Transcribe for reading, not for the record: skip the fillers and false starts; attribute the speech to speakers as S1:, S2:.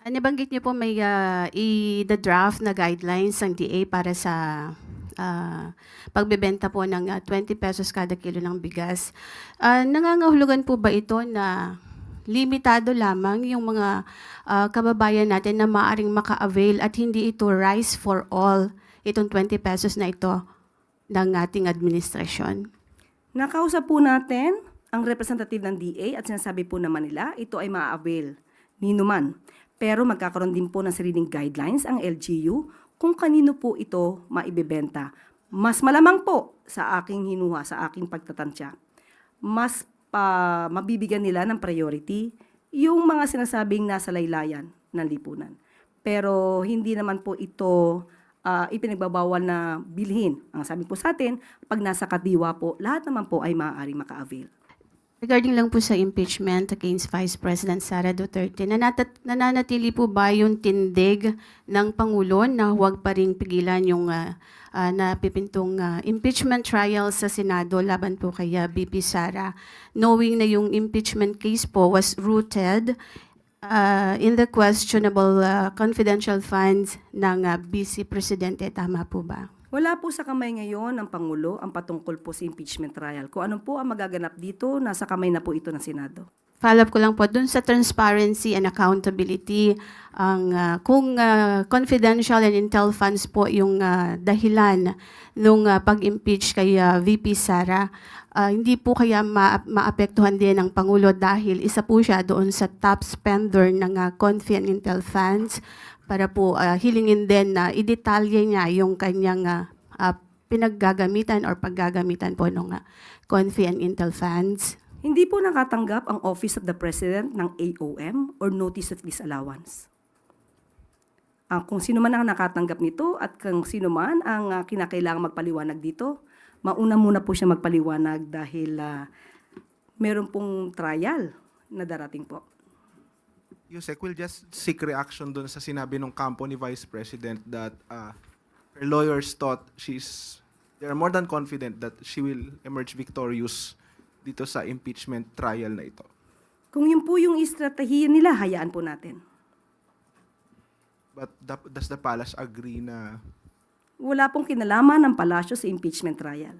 S1: Nabanggit niyo po may i-draft na guidelines ng DA para sa pagbebenta po ng 20 pesos kada kilo ng bigas. Nangangahulugan po ba ito na limitado lamang yung mga kababayan natin na maaring maka-avail at hindi ito rice for all, itong 20 pesos na ito ng ating administrasyon?
S2: Nakausap po natin ang representative ng DA at sinasabi po naman nila ito ay maa-avail ni numan. Pero magkakaroon din po ng sariling guidelines ang LGU kung kanino po ito maibebenta. Mas malamang po sa aking hinuha, sa aking pagtatansya, mas mabibigyan nila ng priority yung mga sinasabing nasa laylayan ng lipunan. Pero hindi naman po ito ipinagbabawal na bilhin. Ang sabi po sa atin, pag nasa kadiwa po, lahat naman po ay maaaring maka-avail.
S1: Regarding lang po sa impeachment against Vice President Sara Duterte, nananatili po ba yung tindig ng Pangulo na huwag pa rin pigilan yung napipintong impeachment trial sa Senado laban po kay VP Sara, knowing na yung impeachment case po was rooted in the questionable confidential funds ng Vice Presidente, tama po ba?
S2: Wala po sa kamay ngayon ng Pangulo ang patungkol po sa impeachment trial. Kung ano po ang magaganap dito, nasa kamay na po ito ng Senado.
S1: Follow up ko lang po dun sa transparency and accountability, kung confidential and intel funds po yung dahilan nung pag-impeach kay VP Sara, hindi po kaya maapektuhan din ng Pangulo dahil isa po siya doon sa top spender ng Confi and Intel funds para po hilingin din na idetalye niya yung kanyang pinaggagamitan or paggagamitan po ng Confi and Intel funds.
S2: Hindi po nakatanggap ang Office of the President ng AOM or Notice of Disallowance. Kung sino man ang nakatanggap nito at kung sino man ang kinakailangan magpaliwanag dito, mauna muna po siya magpaliwanag dahil meron pong trial na darating po.
S3: Yusek, we'll just seek reaction dun sa sinabi ng kampo ni Vice President that her lawyers thought they are more than confident that she will emerge victorious dito sa impeachment trial na ito.
S2: Kung yun po yung estratehiya nila, hayaan po natin.
S3: But does the palace agree na
S2: Wala pong kinalaman ng palasyo sa impeachment trial.